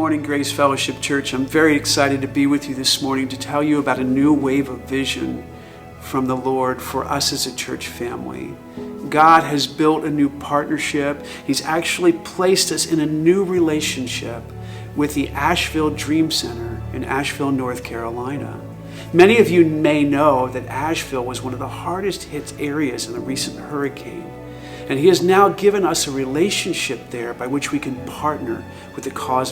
morning, Grace Fellowship Church. I'm very excited to be with you this morning to tell you about a new wave of vision from the Lord for us as a church family. God has built a new partnership. He's actually placed us in a new relationship with the Asheville Dream Center in Asheville, North Carolina. Many of you may know that Asheville was one of the hardest hit areas in the recent hurricane. And He has now given us a relationship there by which we can partner with the cause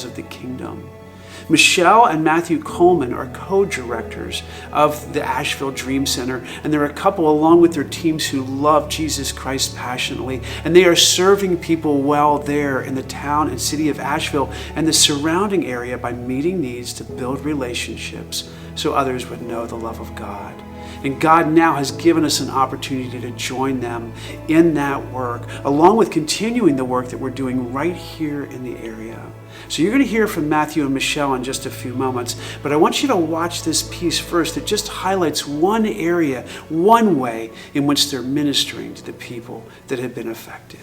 of the kingdom. Michelle and Matthew Coleman are co-directors of the Asheville Dream Center, and they're a couple along with their teams who love Jesus Christ passionately, and they are serving people well there in the town and city of Asheville and the surrounding area by meeting needs to build relationships so others would know the love of God. And God now has given us an opportunity to join them in that work, along with continuing the work that we're doing right here in the area. So you're going to hear from Matthew and Michelle in just a few moments, but I want you to watch this piece first that just highlights one area, one way in which they're ministering to the people that have been affected.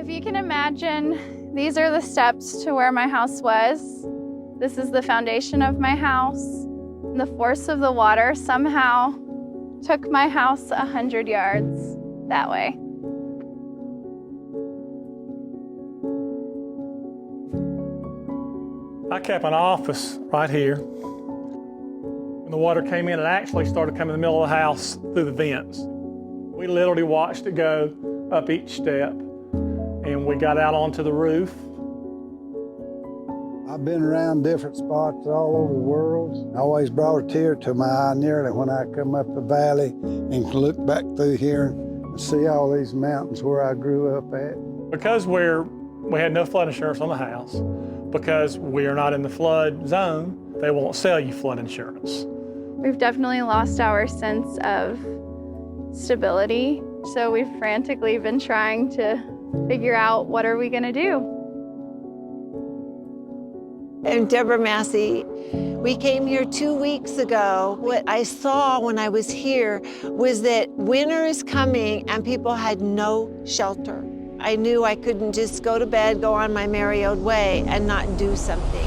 You can imagine these are the steps to where my house was. This is the foundation of my house. And the force of the water somehow took my house 100 yards that way. I kept an office right here. When the water came in, it actually started coming in the middle of the house through the vents. We literally watched it go up each step. And we got out onto the roof. I've been around different spots all over the world. I always brought a tear to my eye nearly when I come up the valley and look back through here and see all these mountains where I grew up at. Because we had no flood insurance on the house, because we are not in the flood zone, they won't sell you flood insurance. We've definitely lost our sense of stability, so we've frantically been trying to figure out what are we going to do. I'm Deborah Massey. We came here 2 weeks ago. What I saw when I was here was that winter is coming and people had no shelter. I knew I couldn't just go to bed, go on my merry old way and not do something.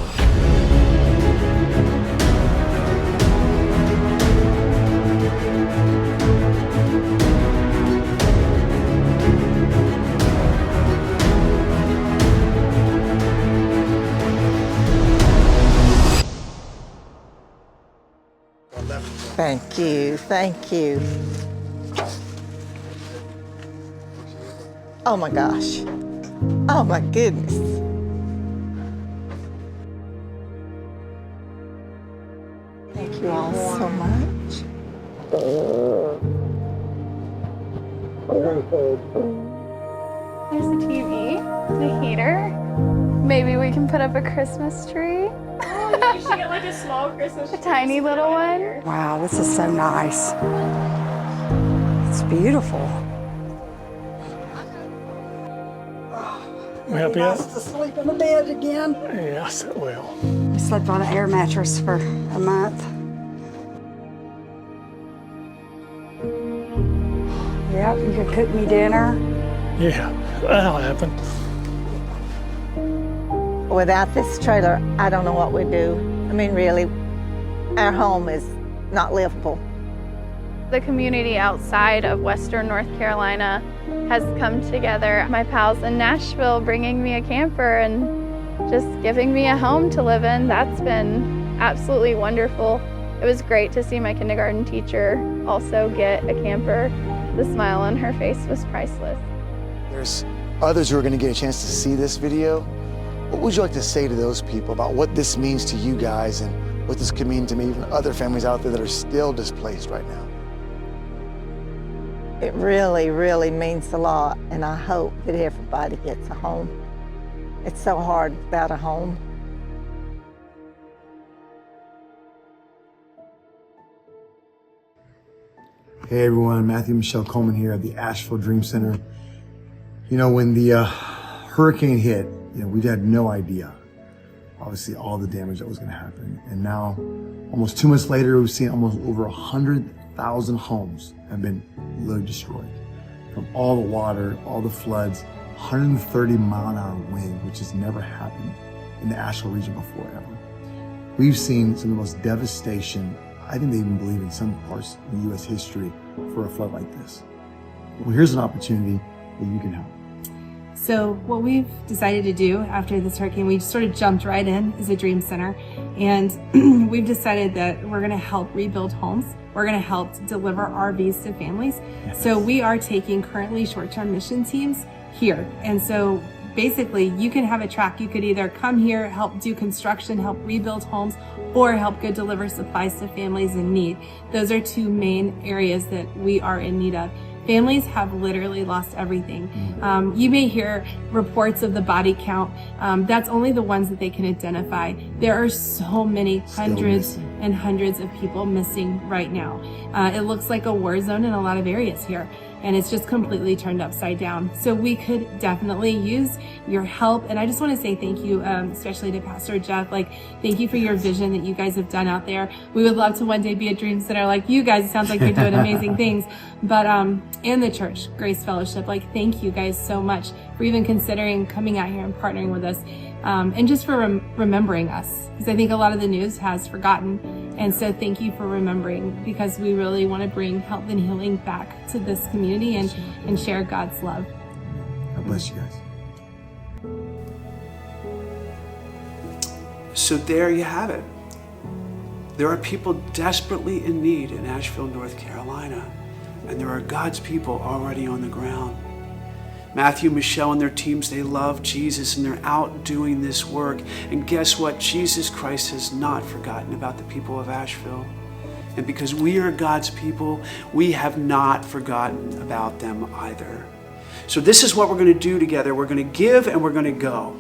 Thank you, thank you. Oh my gosh. Oh my goodness. Thank you all so much. There's the TV, the heater. Maybe we can put up a Christmas tree. You should get like a small Christmas tree. A tiny little one. Wow, this is so nice. It's beautiful. Can we help you out? Nice to sleep in the bed again. Yes, it will. We slept on an air mattress for a month. Yep, you could cook me dinner. Yeah, that'll happen. Without this trailer, I don't know what we'd do. I mean, really, our home is not livable. The community outside of Western North Carolina has come together. My pals in Nashville bringing me a camper and just giving me a home to live in. That's been absolutely wonderful. It was great to see my kindergarten teacher also get a camper. The smile on her face was priceless. There's others who are going to get a chance to see this video. What would you like to say to those people about what this means to you guys and what this could mean to maybe even other families out there that are still displaced right now? It really, really means a lot, and I hope that everybody gets a home. It's so hard without a home. Hey everyone, Matthew and Michelle Coleman here at the Asheville Dream Center. You know, when the hurricane hit, we had no idea, obviously, all the damage that was going to happen. And now, almost 2 months later, we've seen almost over 100,000 homes have been literally destroyed. From all the water, all the floods, 130-mile-an-hour wind, which has never happened in the Asheville region before, ever. We've seen some of the most devastation, I think they even believe in some parts in U.S. history, for a flood like this. Well, here's an opportunity that you can help. So what we've decided to do after this hurricane, we sort of jumped right in as a Dream Center, and we've decided that we're going to help rebuild homes. We're going to help deliver RVs to families. Yes. So we are taking currently short-term mission teams here. And so basically you can have a track. You could either come here, help do construction, help rebuild homes, or help go deliver supplies to families in need. Those are two main areas that we are in need of. Families have literally lost everything. You may hear reports of the body count. That's only the ones that they can identify. There are so many hundreds and hundreds of people missing right now. It looks like a war zone in a lot of areas here, and it's just completely turned upside down. So we could definitely use your help. And I just want to say thank you, especially to Pastor Jeff. Thank you for your vision that you guys have done out there. We would love to one day be a Dream Center like you guys. It sounds like you're doing amazing things. But and the church, Grace Fellowship, thank you guys so much for even considering coming out here and partnering with us, and just for remembering us, because I think a lot of the news has forgotten. And so thank you for remembering, because we really want to bring health and healing back to this community and share God's love. God bless you guys. So there you have it. There are people desperately in need in Asheville, North Carolina. And there are God's people already on the ground. Matthew, Michelle, and their teams, they love Jesus, and they're out doing this work. And guess what? Jesus Christ has not forgotten about the people of Asheville. And because we are God's people, we have not forgotten about them either. So this is what we're going to do together. We're going to give and we're going to go.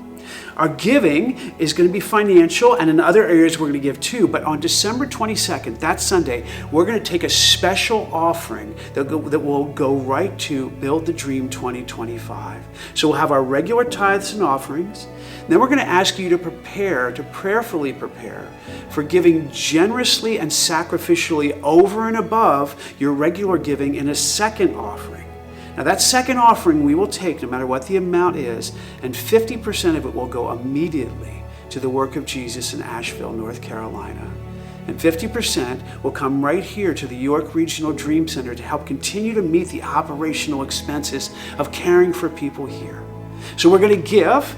Our giving is going to be financial, and in other areas we're going to give too. But on December 22nd, that Sunday, we're going to take a special offering that will go right to Build the Dream 2025. So we'll have our regular tithes and offerings. Then we're going to ask you to prayerfully prepare for giving generously and sacrificially over and above your regular giving in a second offering. Now that second offering we will take no matter what the amount is, and 50% of it will go immediately to the work of Jesus in Asheville, North Carolina. And 50% will come right here to the York Regional Dream Center to help continue to meet the operational expenses of caring for people here. So we're going to give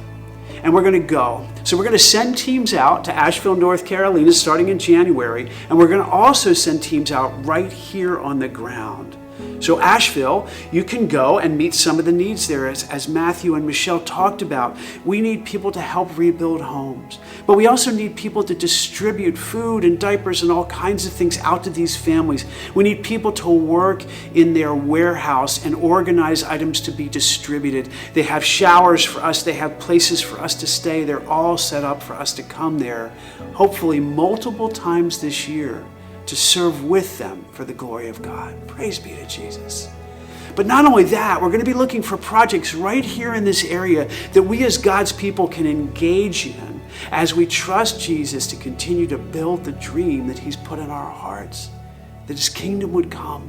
and we're going to go. So we're going to send teams out to Asheville, North Carolina starting in January, and we're going to also send teams out right here on the ground. So Asheville, you can go and meet some of the needs there as Matthew and Michelle talked about. We need people to help rebuild homes, but we also need people to distribute food and diapers and all kinds of things out to these families. We need people to work in their warehouse and organize items to be distributed. They have showers for us. They have places for us to stay. They're all set up for us to come there, hopefully multiple times this year, to serve with them for the glory of God. Praise be to Jesus. But not only that, we're going to be looking for projects right here in this area that we as God's people can engage in as we trust Jesus to continue to build the dream that He's put in our hearts, that His kingdom would come,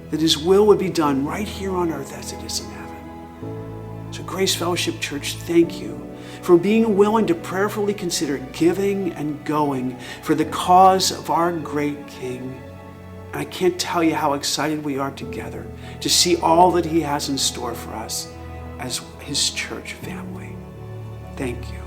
that His will would be done right here on earth as it is in heaven. So Grace Fellowship Church, thank you for being willing to prayerfully consider giving and going for the cause of our great King. And I can't tell you how excited we are together to see all that He has in store for us as His church family. Thank you.